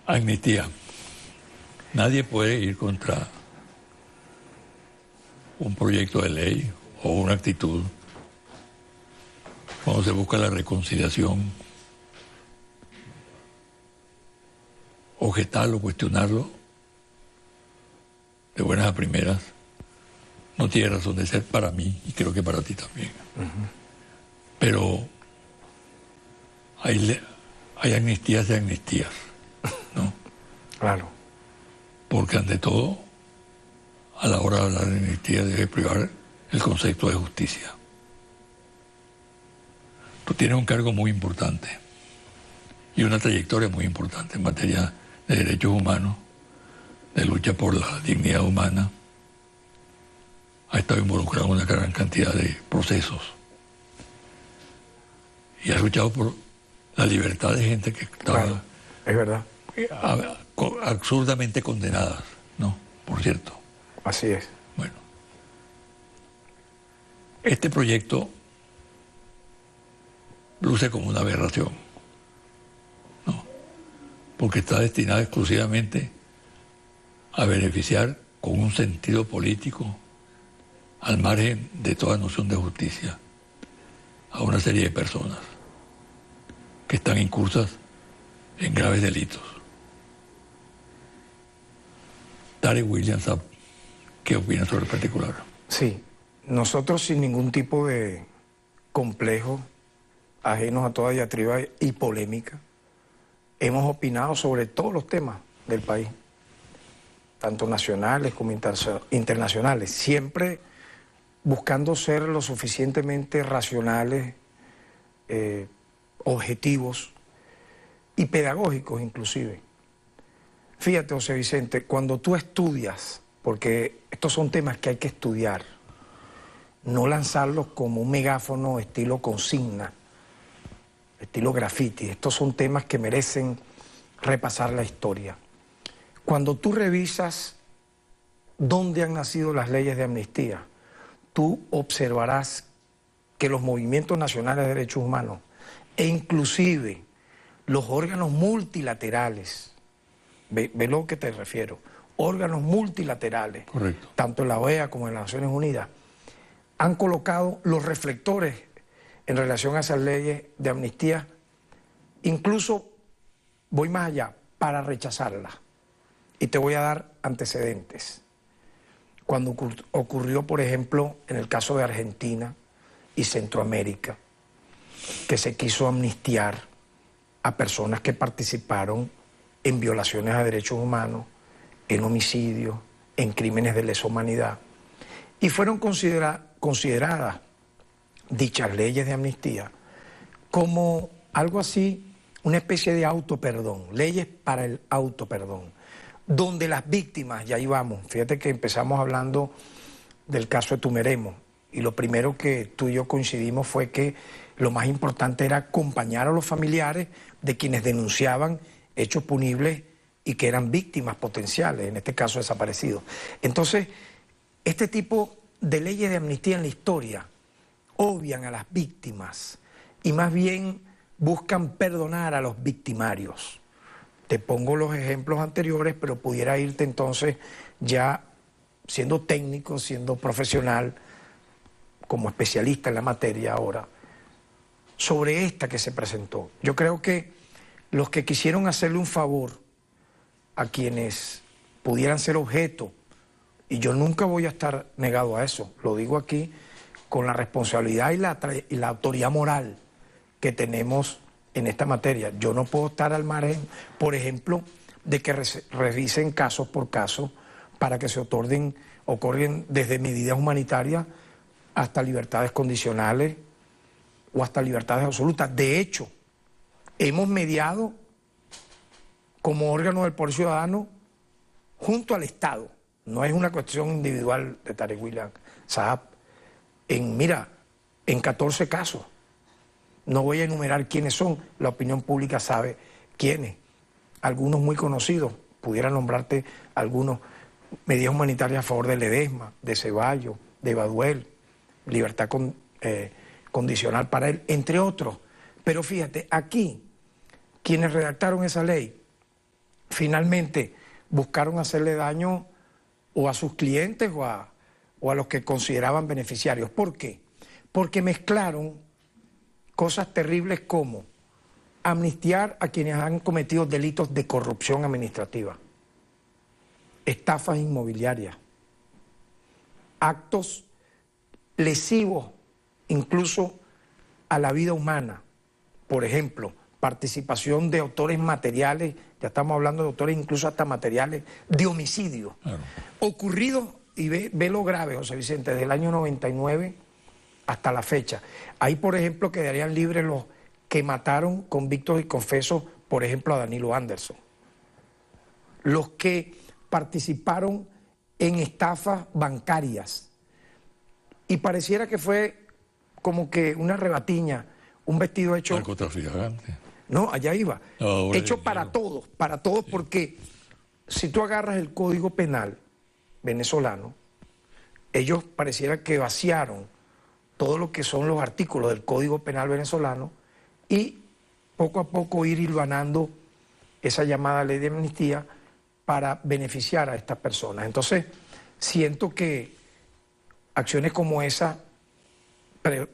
Amnistía. Nadie puede ir contra un proyecto de ley o una actitud cuando se busca la reconciliación, objetarlo, cuestionarlo de buenas a primeras, no tiene razón de ser para mí y creo que para ti también. Pero hay amnistías y amnistías, ¿no? Claro. Porque ante todo, a la hora de hablar de amnistía debe privar el concepto de justicia. Tú tienes un cargo muy importante y una trayectoria muy importante en materia de derechos humanos, de lucha por la dignidad humana. Has estado involucrado en una gran cantidad de procesos y has luchado por la libertad de gente que estaba, Claro, es verdad. absurdamente condenadas, ¿no? Por cierto. Así es. Bueno, este proyecto luce como una aberración, ¿no? Porque está destinado exclusivamente a beneficiar con un sentido político, al margen de toda noción de justicia, a una serie de personas que están incursas en graves delitos. Tarek William Saab, ¿qué opinas sobre el particular? Sí, nosotros sin ningún tipo de complejo, ajenos a toda diatriba y polémica, hemos opinado sobre todos los temas del país, tanto nacionales como internacionales, siempre buscando ser lo suficientemente racionales, objetivos y pedagógicos inclusive. Fíjate, José Vicente, cuando tú estudias, porque estos son temas que hay que estudiar, no lanzarlos como un megáfono estilo consigna, estilo graffiti. Estos son temas que merecen repasar la historia. Cuando tú revisas dónde han nacido las leyes de amnistía, tú observarás que los movimientos nacionales de derechos humanos e inclusive los órganos multilaterales, ve lo que te refiero, órganos multilaterales, Correcto, tanto en la OEA como en las Naciones Unidas, han colocado los reflectores en relación a esas leyes de amnistía, incluso voy más allá, para rechazarlas. Y te voy a dar antecedentes. Cuando ocurrió, por ejemplo, en el caso de Argentina y Centroamérica, que se quiso amnistiar a personas que participaron en violaciones a derechos humanos, en homicidios, en crímenes de lesa humanidad, y fueron consideradas dichas leyes de amnistía como algo así, una especie de autoperdón, leyes para el autoperdón, donde las víctimas, y ahí vamos, fíjate que empezamos hablando del caso de Tumeremo, y lo primero que tú y yo coincidimos fue que lo más importante era acompañar a los familiares de quienes denunciaban hechos punibles y que eran víctimas potenciales, en este caso desaparecidos. Entonces, este tipo de leyes de amnistía en la historia obvian a las víctimas y más bien buscan perdonar a los victimarios. Te pongo los ejemplos anteriores, pero pudiera irte entonces ya siendo técnico, siendo profesional, como especialista en la materia ahora, sobre esta que se presentó. Yo creo que los que quisieron hacerle un favor a quienes pudieran ser objeto, y yo nunca voy a estar negado a eso, lo digo aquí con la responsabilidad y la autoridad moral que tenemos en esta materia. Yo no puedo estar al margen, por ejemplo, de que revisen casos por caso para que se otorguen desde medidas humanitarias hasta libertades condicionales o hasta libertades absolutas. De hecho, hemos mediado como órgano del Poder Ciudadano junto al Estado. No es una cuestión individual de Tarek William Saab. En 14 casos. No voy a enumerar quiénes son, la opinión pública sabe quiénes. Algunos muy conocidos, pudiera nombrarte algunos, medidas humanitarias a favor de Ledesma, de Ceballos, de Baduel, libertad condicional para él, entre otros. Pero fíjate, aquí, quienes redactaron esa ley finalmente buscaron hacerle daño o a sus clientes o a los que consideraban beneficiarios. ¿Por qué? Porque mezclaron cosas terribles como amnistiar a quienes han cometido delitos de corrupción administrativa, estafas inmobiliarias, actos lesivos incluso a la vida humana. Por ejemplo, participación de autores materiales, ya estamos hablando de autores incluso hasta materiales, de homicidio. Claro. Ocurrido, y ve lo grave, José Vicente, desde el año 99 hasta la fecha. Ahí, por ejemplo, quedarían libres los que mataron convictos y confesos, por ejemplo, a Danilo Anderson. Los que participaron en estafas bancarias. Y pareciera que fue como que una rebatiña, un vestido hecho... Narcotraficante. No, allá iba. No, hecho para todos, sí. Porque si tú agarras el Código Penal venezolano, ellos pareciera que vaciaron todo lo que son los artículos del Código Penal venezolano y poco a poco ir hilvanando esa llamada ley de amnistía para beneficiar a estas personas. Entonces, siento que acciones como esa,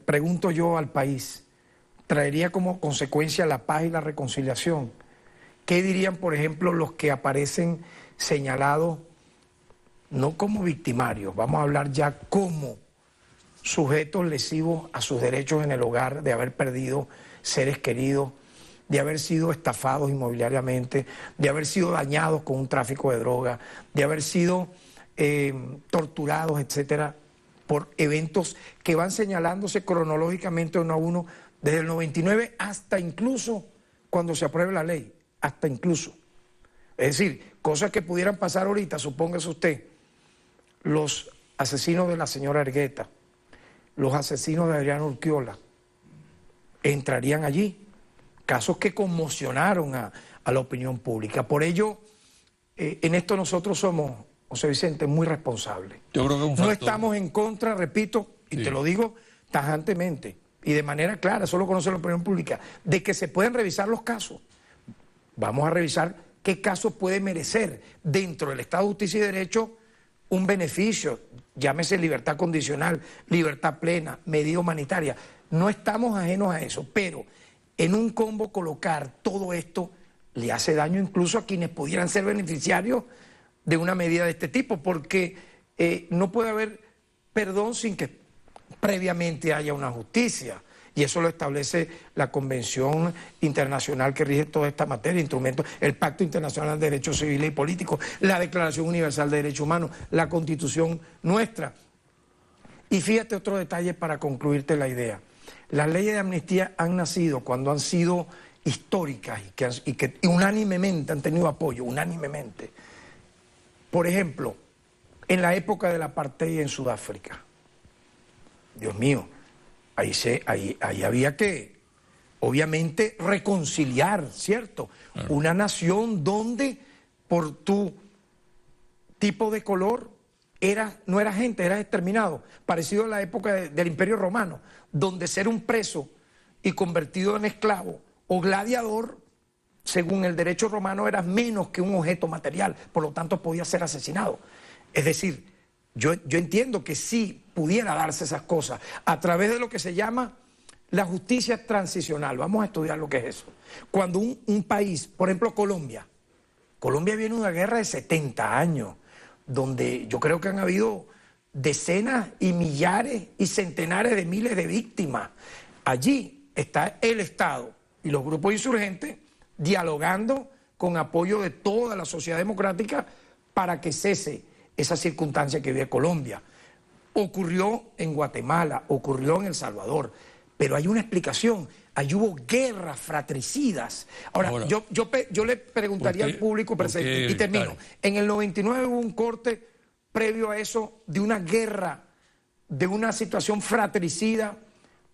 pregunto yo al país, traería como consecuencia la paz y la reconciliación. ¿Qué dirían, por ejemplo, los que aparecen señalados no como victimarios, vamos a hablar ya como sujetos lesivos a sus derechos en el hogar, de haber perdido seres queridos, de haber sido estafados inmobiliariamente, de haber sido dañados con un tráfico de drogas, de haber sido torturados, etcétera, por eventos que van señalándose cronológicamente uno a uno, desde el 99 hasta incluso cuando se apruebe la ley, hasta incluso. Es decir, cosas que pudieran pasar ahorita, supóngase usted, los asesinos de la señora Ergueta, los asesinos de Adriano Urquiola, entrarían allí. Casos que conmocionaron a la opinión pública. Por ello, en esto nosotros somos, José Vicente, muy responsables. Yo creo que no estamos en contra, repito, y sí, te lo digo tajantemente y de manera clara, eso lo conoce la opinión pública, de que se pueden revisar los casos. Vamos a revisar qué caso puede merecer dentro del Estado de Justicia y Derecho un beneficio, llámese libertad condicional, libertad plena, medida humanitaria. No estamos ajenos a eso, pero en un combo colocar todo esto le hace daño incluso a quienes pudieran ser beneficiarios de una medida de este tipo, porque no puede haber perdón sin que previamente haya una justicia. Y eso lo establece la Convención Internacional que rige toda esta materia, instrumentos, el Pacto Internacional de Derechos Civiles y Políticos, la Declaración Universal de Derechos Humanos, la Constitución nuestra. Y fíjate otro detalle para concluirte la idea. Las leyes de amnistía han nacido cuando han sido históricas y que unánimemente han tenido apoyo, unánimemente. Por ejemplo, en la época del apartheid en Sudáfrica. Dios mío, ahí había que, obviamente, reconciliar, ¿cierto? Claro. Una nación donde por tu tipo de color no era gente, eras exterminado, parecido a la época del Imperio Romano, donde ser un preso y convertido en esclavo o gladiador, según el derecho romano, eras menos que un objeto material, por lo tanto podía ser asesinado. Es decir, yo entiendo que sí pudiera darse esas cosas a través de lo que se llama la justicia transicional. Vamos a estudiar lo que es eso. Cuando un país, por ejemplo Colombia viene una guerra de 70 años, donde yo creo que han habido decenas y millares y centenares de miles de víctimas. Allí está el Estado y los grupos insurgentes dialogando con apoyo de toda la sociedad democrática para que cese esa circunstancia que vive Colombia. Ocurrió en Guatemala, ocurrió en El Salvador, pero hay una explicación. Allí hubo guerras fratricidas. Ahora yo le preguntaría al público presente, y termino. En el 99 hubo un corte previo a eso de una guerra, de una situación fratricida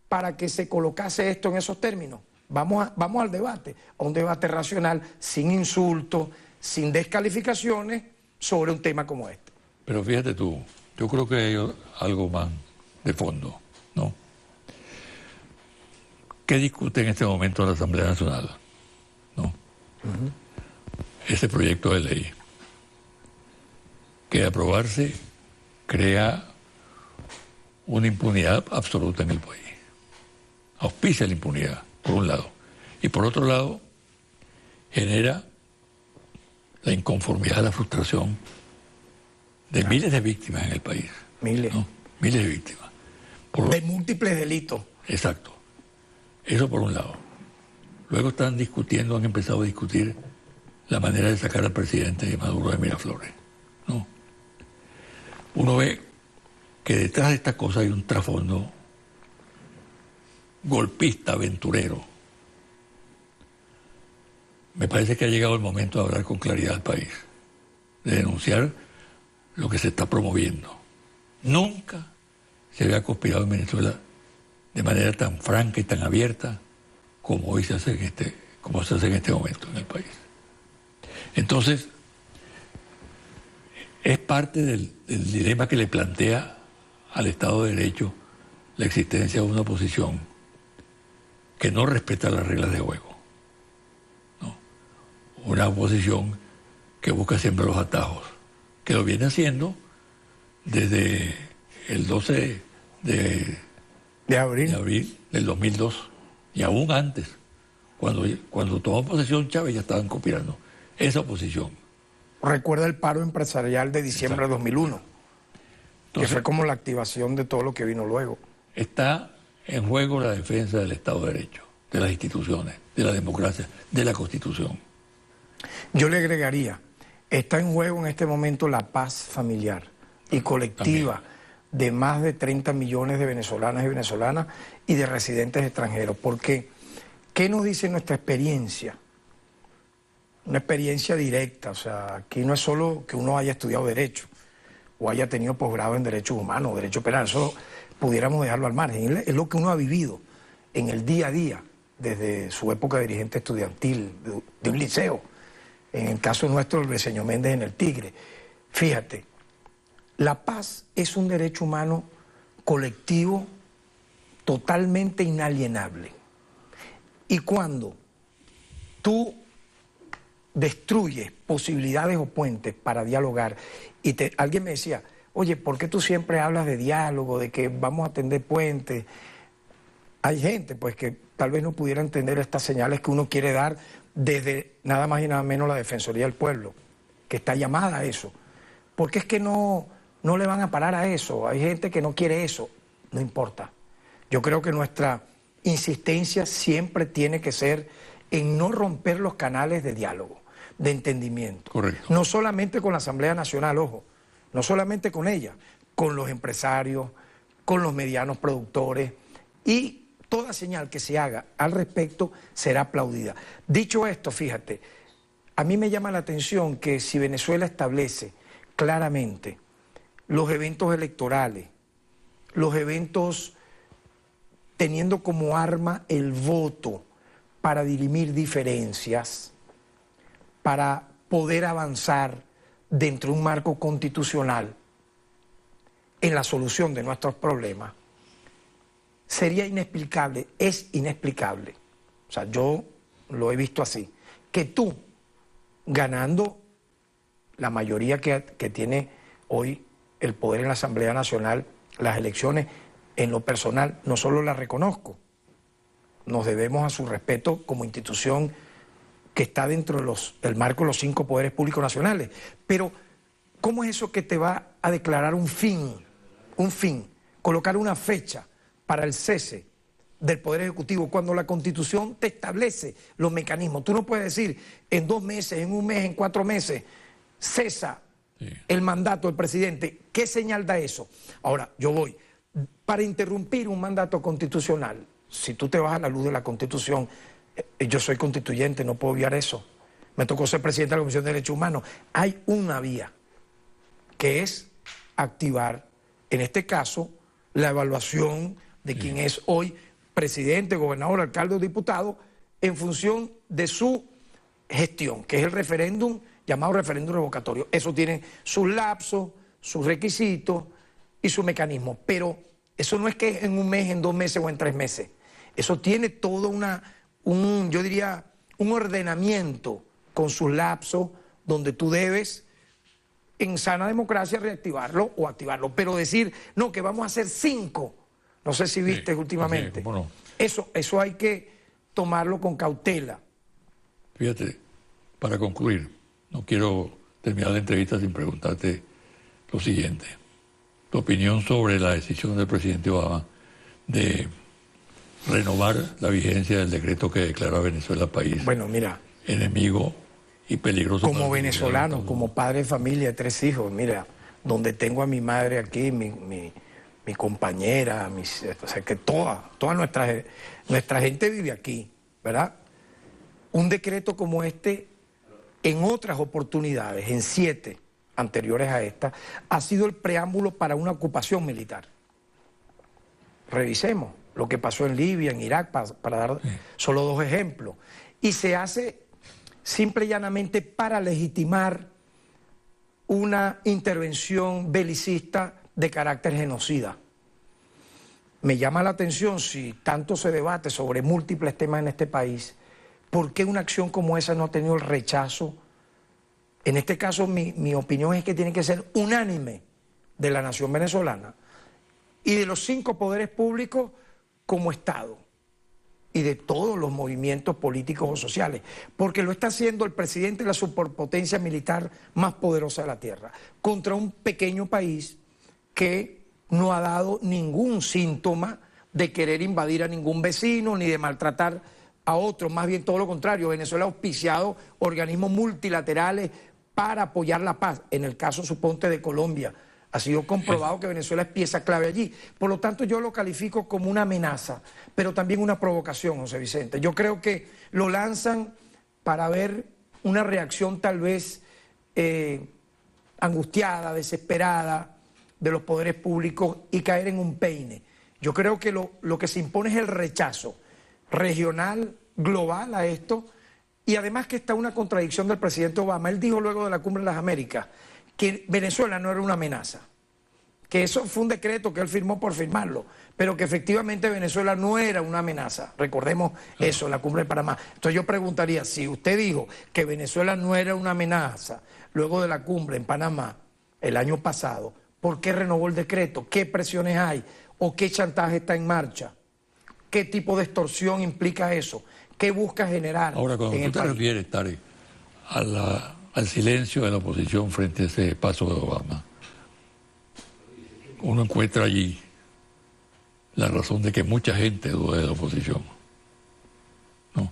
para que se colocase esto en esos términos. Vamos al debate, a un debate racional, sin insultos, sin descalificaciones, sobre un tema como este. Pero fíjate tú, yo creo que hay algo más de fondo, ¿no? ¿Qué discute en este momento la Asamblea Nacional? ¿No? ese proyecto de ley, que de aprobarse crea una impunidad absoluta en el país. Auspicia la impunidad, por un lado. Y por otro lado, genera la inconformidad, la frustración de miles de víctimas en el país. Miles. ¿No? Miles de víctimas. De múltiples delitos. Exacto. Eso por un lado. Luego están discutiendo, han empezado a discutir la manera de sacar al presidente Maduro de Miraflores. ¿No? Uno ve que detrás de esta cosa hay un trasfondo golpista, aventurero. Me parece que ha llegado el momento de hablar con claridad al país, de denunciar lo que se está promoviendo. Nunca se había conspirado en Venezuela de manera tan franca y tan abierta como hoy se hace en este momento en el país. Entonces, es parte del dilema que le plantea al Estado de Derecho la existencia de una oposición que no respeta las reglas de juego. ¿No? Una oposición que busca siempre los atajos, que lo viene haciendo desde el 12 de abril del 2002 y aún antes, cuando tomó posesión Chávez ya estaban conspirando esa oposición. Recuerda el paro empresarial de diciembre de 2001, que fue como la activación de todo lo que vino luego. Está en juego la defensa del Estado de Derecho, de las instituciones, de la democracia, de la Constitución. Yo le agregaría, está en juego en este momento la paz familiar y colectiva también de más de 30 millones de venezolanas y venezolanas y de residentes extranjeros. Porque, ¿qué nos dice nuestra experiencia? Una experiencia directa, o sea, aquí no es solo que uno haya estudiado Derecho o haya tenido posgrado en Derechos Humanos o Derecho Penal, eso pudiéramos dejarlo al margen, es lo que uno ha vivido en el día a día, desde su época de dirigente estudiantil, de un liceo, en el caso nuestro, el Briceño Méndez en el Tigre. Fíjate, la paz es un derecho humano colectivo totalmente inalienable. Y cuando tú destruyes posibilidades o puentes para dialogar, y alguien me decía, oye, ¿por qué tú siempre hablas de diálogo, de que vamos a tender puentes? Hay gente pues que tal vez no pudiera entender estas señales que uno quiere dar desde nada más y nada menos la Defensoría del Pueblo, que está llamada a eso. Porque es que no le van a parar a eso, hay gente que no quiere eso, no importa. Yo creo que nuestra insistencia siempre tiene que ser en no romper los canales de diálogo, de entendimiento. Correcto. No solamente con la Asamblea Nacional, ojo, no solamente con ella, con los empresarios, con los medianos productores, y toda señal que se haga al respecto será aplaudida. Dicho esto, fíjate, a mí me llama la atención que si Venezuela establece claramente los eventos electorales, los eventos teniendo como arma el voto para dirimir diferencias, para poder avanzar dentro de un marco constitucional en la solución de nuestros problemas, sería inexplicable, es inexplicable. O sea, yo lo he visto así, que tú, ganando la mayoría que tiene hoy el poder en la Asamblea Nacional, las elecciones, en lo personal, no solo las reconozco, nos debemos a su respeto como institución que está dentro del marco de los 5 poderes públicos nacionales. Pero, ¿cómo es eso que te va a declarar un fin, colocar una fecha para el cese del Poder Ejecutivo cuando la Constitución te establece los mecanismos? Tú no puedes decir en 2 meses, en 1 mes, en 4 meses, cesa el mandato del presidente. ¿Qué señal da eso? Ahora, yo voy, para interrumpir un mandato constitucional, si tú te vas a la luz de la Constitución, yo soy constituyente, no puedo obviar eso. Me tocó ser presidente de la Comisión de Derechos Humanos. Hay una vía, que es activar, en este caso, la evaluación de quién es hoy presidente, gobernador, alcalde o diputado, en función de su gestión, que es el referéndum, llamado referéndum revocatorio. Eso tiene sus lapsos, sus requisitos y su mecanismo. Pero eso no es que en 1 mes, en 2 meses o en 3 meses. Eso tiene todo yo diría, un ordenamiento con sus lapsos, donde tú debes, en sana democracia, reactivarlo o activarlo. Pero decir, no, que vamos a hacer 5, no sé si viste últimamente. ¿Cómo no? Eso hay que tomarlo con cautela. Fíjate, para concluir, no quiero terminar la entrevista sin preguntarte lo siguiente. Tu opinión sobre la decisión del presidente Obama de renovar la vigencia del decreto que declaró a Venezuela país Bueno, mira, enemigo y peligroso. como venezolano, como padre de familia de 3 hijos, mira, donde tengo a mi madre aquí, mi compañera, o sea, que toda nuestra gente vive aquí, ¿verdad? Un decreto como este, en otras oportunidades, en 7 anteriores a esta, ha sido el preámbulo para una ocupación militar. Revisemos lo que pasó en Libia, en Irak, para dar solo 2 ejemplos. Y se hace simple y llanamente para legitimar una intervención belicista de carácter genocida. Me llama la atención, si tanto se debate sobre múltiples temas en este país, ¿por qué una acción como esa no ha tenido el rechazo? En este caso, mi opinión es que tiene que ser unánime de la nación venezolana y de los 5 poderes públicos como Estado y de todos los movimientos políticos o sociales, porque lo está haciendo el presidente de la superpotencia militar más poderosa de la tierra, contra un pequeño país que no ha dado ningún síntoma de querer invadir a ningún vecino ni de maltratar a otros, más bien todo lo contrario. Venezuela ha auspiciado organismos multilaterales para apoyar la paz. En el caso, suponte, de Colombia, ha sido comprobado que Venezuela es pieza clave allí. Por lo tanto, yo lo califico como una amenaza, pero también una provocación, José Vicente. Yo creo que lo lanzan para ver una reacción tal vez angustiada, desesperada de los poderes públicos y caer en un peine. Yo creo que lo que se impone es el rechazo regional, global a esto, y además que está una contradicción del presidente Obama. Él dijo luego de la Cumbre de las Américas que Venezuela no era una amenaza, que eso fue un decreto que él firmó por firmarlo, pero que efectivamente Venezuela no era una amenaza. Recordemos eso, la Cumbre de Panamá. Entonces yo preguntaría, si usted dijo que Venezuela no era una amenaza luego de la cumbre en Panamá el año pasado, ¿por qué renovó el decreto? ¿Qué presiones hay? ¿O qué chantaje está en marcha? ¿Qué tipo de extorsión implica eso? ¿Qué busca generar? Ahora, cuando tú te refieres, Tarek, al silencio de la oposición frente a ese paso de Obama, uno encuentra allí la razón de que mucha gente duda de la oposición, ¿no?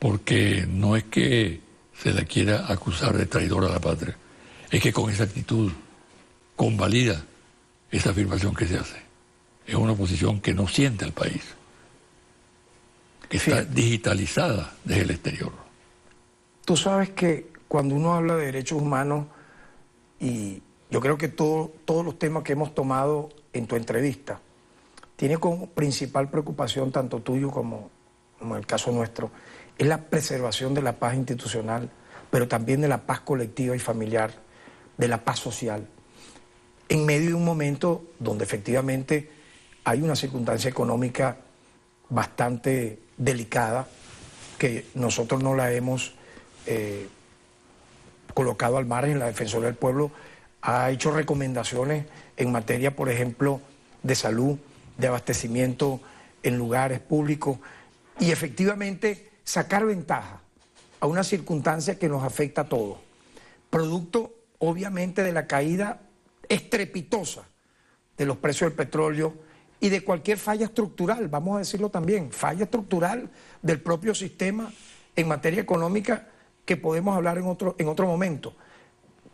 Porque no es que se la quiera acusar de traidora a la patria, es que con esa actitud convalida esa afirmación que se hace. Es una oposición que no siente al país, que está digitalizada desde el exterior. Tú sabes que cuando uno habla de derechos humanos, y yo creo que todos los temas que hemos tomado en tu entrevista, tiene como principal preocupación, tanto tuyo como el caso nuestro, es la preservación de la paz institucional, pero también de la paz colectiva y familiar, de la paz social, en medio de un momento donde efectivamente hay una circunstancia económica bastante delicada, que nosotros no la hemos colocado al margen. La Defensoría del Pueblo ha hecho recomendaciones en materia, por ejemplo, de salud, de abastecimiento en lugares públicos, y efectivamente sacar ventaja a una circunstancia que nos afecta a todos, producto obviamente de la caída estrepitosa de los precios del petróleo y de cualquier falla estructural, vamos a decirlo también, falla estructural del propio sistema en materia económica, que podemos hablar en otro momento.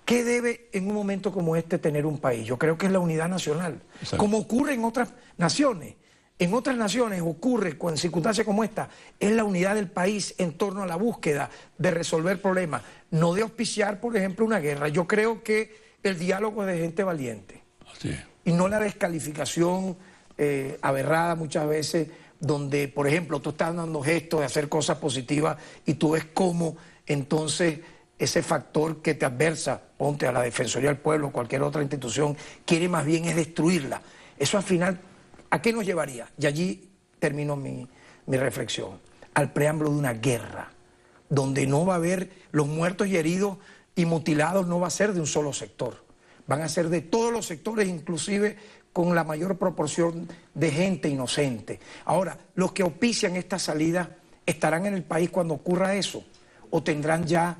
¿Qué debe en un momento como este tener un país? Yo creo que es la unidad nacional, exacto, como ocurre en otras naciones. En otras naciones ocurre con circunstancias como esta, es la unidad del país en torno a la búsqueda de resolver problemas, no de auspiciar, por ejemplo, una guerra. Yo creo que el diálogo es de gente valiente. Así es. Y no la descalificación aberrada muchas veces, donde, por ejemplo, tú estás dando gestos de hacer cosas positivas y tú ves cómo entonces ese factor que te adversa, ponte a la Defensoría del Pueblo o cualquier otra institución, quiere más bien es destruirla. Eso al final, ¿a qué nos llevaría? Y allí termino mi reflexión. Al preámbulo de una guerra, donde no va a haber los muertos y heridos y mutilados no va a ser de un solo sector, van a ser de todos los sectores, inclusive con la mayor proporción de gente inocente. Ahora, los que auspician esta salida, ¿estarán en el país cuando ocurra eso? ¿O tendrán ya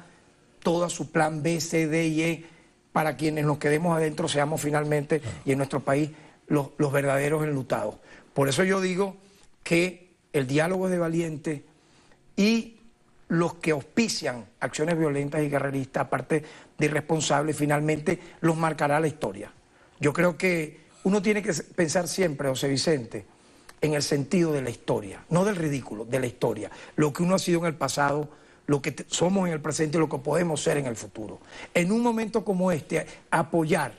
todo su plan B, C, D y E para quienes nos quedemos adentro seamos finalmente, y en nuestro país, los verdaderos enlutados? Por eso yo digo que el diálogo es de valientes, y los que auspician acciones violentas y guerreristas, aparte de irresponsables, finalmente los marcará la historia. Yo creo que uno tiene que pensar siempre, José Vicente, en el sentido de la historia, no del ridículo, de la historia. Lo que uno ha sido en el pasado, lo que somos en el presente y lo que podemos ser en el futuro. En un momento como este, apoyar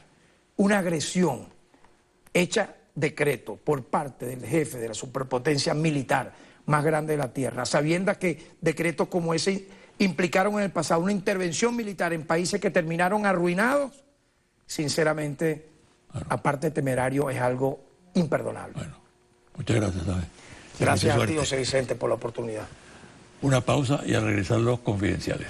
una agresión hecha decreto por parte del jefe de la superpotencia militar más grande de la Tierra, sabiendo que decretos como ese implicaron en el pasado una intervención militar en países que terminaron arruinados, sinceramente, aparte de temerario, es algo imperdonable. Bueno, muchas gracias, David. Gracias a ti, José Vicente, por la oportunidad. Una pausa y al regresar los confidenciales.